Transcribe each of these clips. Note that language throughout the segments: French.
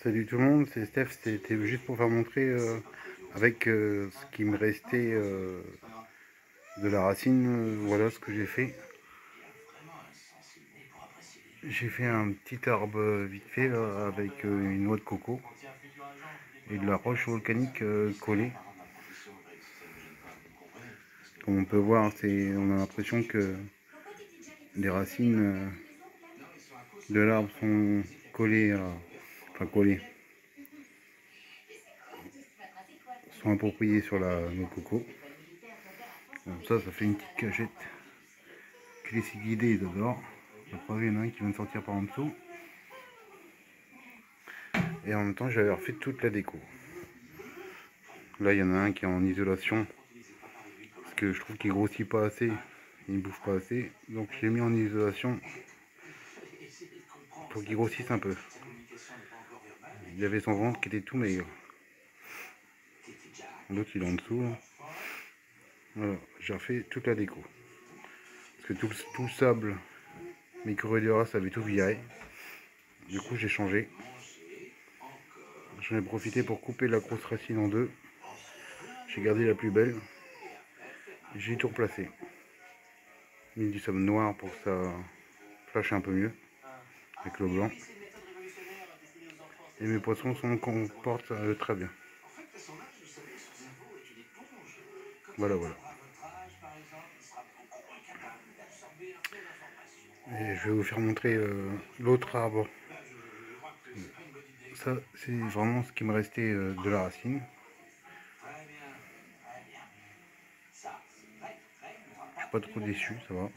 Salut tout le monde, c'est Steph. C'était juste pour faire montrer avec ce qui me restait de la racine, voilà ce que j'ai fait. J'ai fait un petit arbre vite fait avec une noix de coco et de la roche volcanique collée. Comme on peut voir, on a l'impression que les racines de l'arbre sont collées, enfin collées, sont appropriées sur la noix de coco. Bon, ça fait une petite cachette que les guidés adorent. Après, il y en a un qui vient de sortir par en dessous. Et en même temps, j'avais refait toute la déco. Là, il y en a un qui est en isolation. Parce que je trouve qu'il grossit pas assez. Il ne bouffe pas assez. Donc, je l'ai mis en isolation pour qu'il grossisse un peu. Il avait son ventre qui était tout maigre. L'autre, il est en dessous. Voilà, j'ai refait toute la déco. Parce que tout le sable, mes corolliras avait tout viré. Du coup, j'ai changé. J'en ai profité pour couper la grosse racine en deux. J'ai gardé la plus belle. J'ai tout replacé. Mis du sable noir pour que ça flashe un peu mieux. Avec le blanc. Et mes poissons s'en comportent très bien. Voilà. Et je vais vous faire montrer l'autre arbre. Ça, c'est vraiment ce qui me restait de la racine. Je suis pas trop déçu, ça va.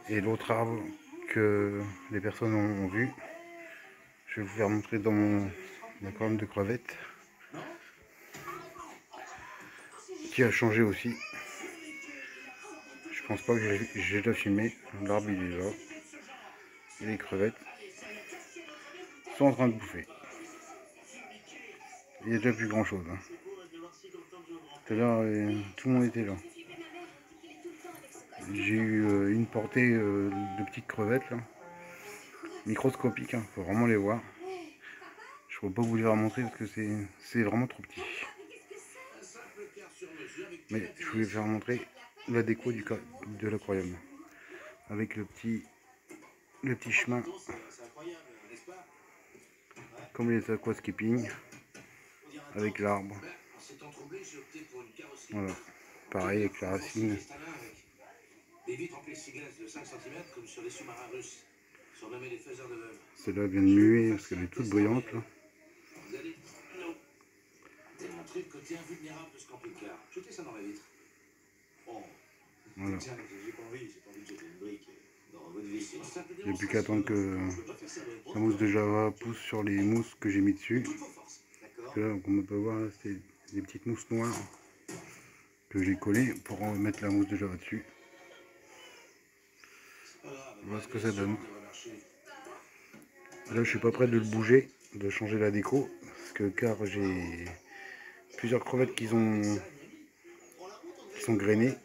Et l'autre arbre que les personnes ont vu, je vais vous faire montrer dans ma colonne de crevettes, qui a changé aussi. Je pense pas que j'ai déjà filmé. L'arbre il est là. Et les crevettes sont en train de bouffer. Il n'y a déjà plus grand chose. Hein. Tout à l'heure, tout le monde était là. J'ai eu une portée de petites crevettes là. Microscopiques, hein. Faut vraiment les voir. Je ne peux pas vous les montrer parce que c'est vraiment trop petit. Mais je voulais vous faire montrer la déco de l'aquarium. Avec le petit chemin. Comme les aquascaping. Avec l'arbre. Voilà. Pareil avec la racine. Celle-là vient de muer parce qu'elle est toute brillante là. Voilà. Il n'y a plus qu'à attendre que la mousse de Java pousse sur les mousses que j'ai mis dessus. Parce que là, comme on peut voir, c'est des petites mousses noires que j'ai collées pour mettre la mousse de Java dessus. Voilà ce que ça donne. Là, je suis pas prêt de le bouger, de changer la déco, car j'ai plusieurs crevettes qui sont grainées.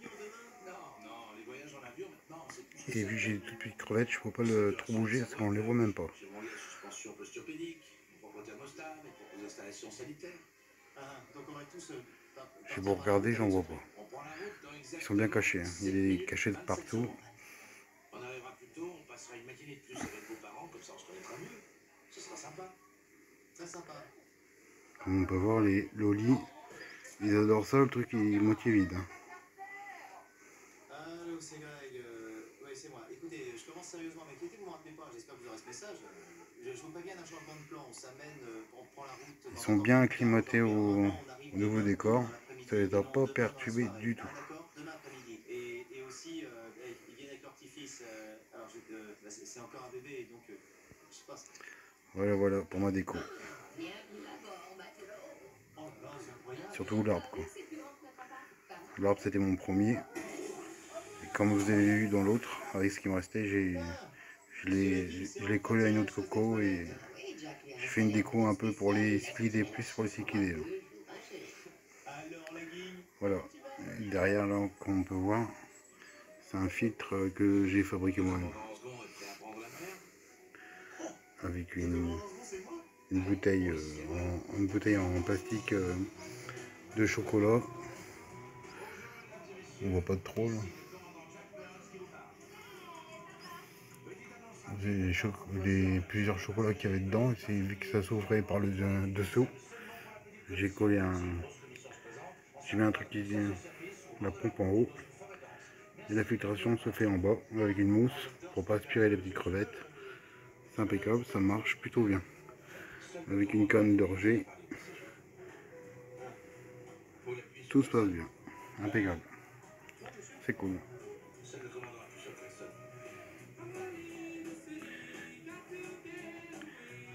Et vu que j'ai toutes petites crevettes, je ne peux pas le trop bouger parce qu'on ne les voit même pas. J'ai beau regarder, j'en vois pas. Ils sont bien cachés, hein. Il y a des cachettes partout. Comme on peut voir, les lolis, ils adorent ça, le truc est moitié vide. Hein. Allô, c'est Greg. Ouais, c'est moi. Écoutez, je commence sérieusement à m'inquiéter, vous ne me rappelez pas. J'espère que vous aurez ce message. Je vous préviens d'un changement de plan. On s'amène, on prend la route Ils dans sont un temps bien limité. acclimatés Normalement, on arrive au dès nouveau 15 août décor. dans Ça l'après-midi, les a pas demain dans la perturbés soirée. du tout. Ah, d'accord? Demain après-midi. Et aussi, ils viennent avec leur petit-fils. Alors, bah, c'est encore un bébé, donc je sais pas. Voilà pour ma déco. Surtout l'arbre quoi. L'arbre c'était mon premier. Et comme vous avez vu dans l'autre, avec ce qui me restait, je l'ai collé à une autre coco et j'ai fait une déco un peu pour les cyclidés, plus pour les cyclidés. Voilà. Et derrière là, comme on peut voir, c'est un filtre que j'ai fabriqué moi-même. avec une bouteille, en plastique de chocolat. On voit pas de trop là. J'ai plusieurs chocolats qu'il y avait dedans, et vu que ça s'ouvrait par le dessous, j'ai collé j'ai mis un truc qui vient la pompe en haut, et la filtration se fait en bas avec une mousse pour pas aspirer les petites crevettes. C'est impeccable, ça marche plutôt bien. Avec une canne d'orgeat, tout se passe bien, impeccable, c'est cool.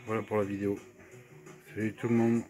Voilà pour la vidéo. Salut tout le monde.